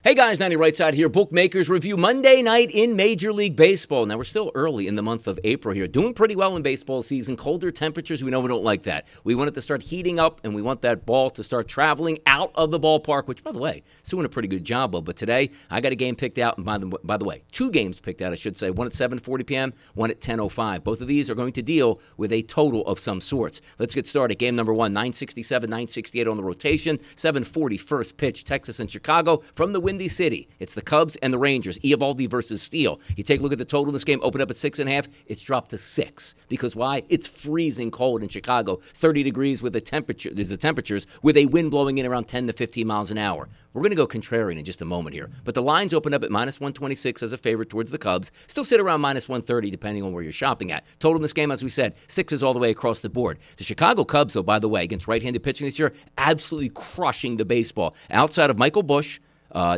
Hey guys, Donnie RightSide here. Bookmakers review Monday night in Major League Baseball. Now, we're still early in the month of April here. Doing pretty well in baseball season. Colder temperatures, we know we don't like that. We want it to start heating up, and we want that ball to start traveling out of the ballpark, which, by the way, is doing a pretty good job of. But today, I got a game picked out, and by the way, two games picked out, I should say. One at 7:40 p.m., one at 10:05. Both of these are going to deal with a total of some sorts. Let's get started. Game number one, 967, 968 on the rotation. 7:40 first pitch, Texas and Chicago from the Windy City. It's the Cubs and the Rangers, Eovaldi versus Steele. You take a look at the total in this game, opened up at 6.5. It's dropped to 6. Because why? It's freezing cold in Chicago. 30 degrees with the temperatures, with a wind blowing in around 10 to 15 miles an hour. We're going to go contrarian in just a moment here. But the lines opened up at minus 126 as a favorite towards the Cubs. Still sit around minus 130 depending on where you're shopping at. Total in this game, as we said, 6 is all the way across the board. The Chicago Cubs, though, by the way, against right-handed pitching this year, absolutely crushing the baseball. Outside of Michael Busch,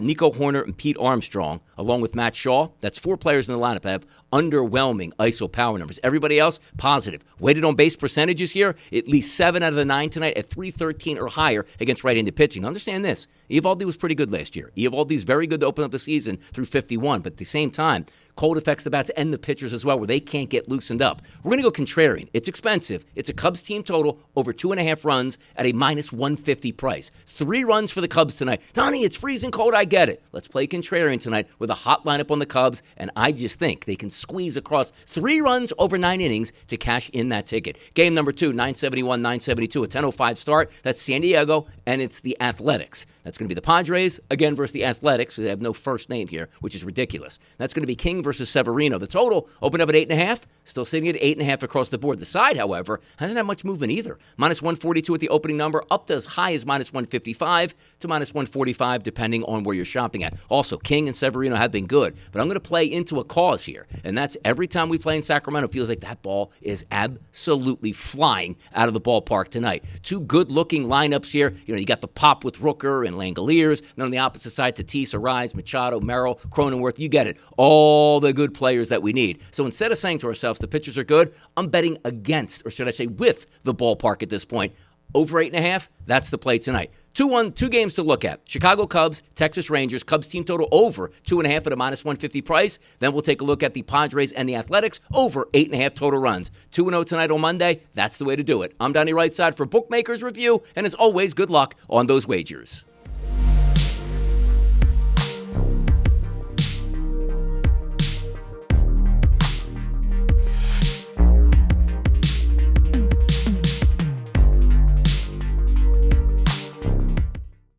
Nico Horner, and Pete Armstrong, along with Matt Shaw, that's 4 players in the lineup that have underwhelming ISO power numbers. Everybody else, positive. Weighted on base percentages here, at least 7 out of the 9 tonight at .313 or higher against right-handed pitching. Understand this. Eovaldi was pretty good last year. Eovaldi's very good to open up the season through 51, but at the same time, cold affects the bats and the pitchers as well, where they can't get loosened up. We're going to go contrarian. It's expensive. It's a Cubs team total over 2.5 runs at a minus 150 price. 3 runs for the Cubs tonight. Donnie, it's freezing cold. I get it. Let's play contrarian tonight with a hot lineup on the Cubs, and I just think they can squeeze across 3 runs over 9 innings to cash in that ticket. Game number 2, 971, 972, a 10:05 start. That's San Diego, and it's the Athletics. That's going to be the Padres, again, versus the Athletics. They have no first name here, which is ridiculous. That's going to be King versus Severino. The total opened up at 8.5, still sitting at 8.5 across the board. The side, however, hasn't had much movement either. Minus 142 at the opening number, up to as high as minus 155 to minus 145, depending on where you're shopping at. Also, King and Severino have been good, but I'm going to play into a cause here, and that's every time we play in Sacramento, it feels like that ball is absolutely flying out of the ballpark tonight. 2 good-looking lineups here. You got the pop with Rooker and Langoliers, and on the opposite side, Tatis, Arise, Machado, Merrill, Cronenworth. You get it. All the good players that we need. So instead of saying to ourselves, the pitchers are good, I'm betting against, or should I say with, the ballpark at this point. Over 8.5, that's the play tonight. 2 games to look at. Chicago Cubs, Texas Rangers. Cubs team total over 2.5 at a minus 150 price. Then we'll take a look at the Padres and the Athletics, over 8.5 total runs. 2-0 tonight on Monday. That's the way to do it. I'm Donnie RightSide for Bookmakers Review, and as always, good luck on those wagers.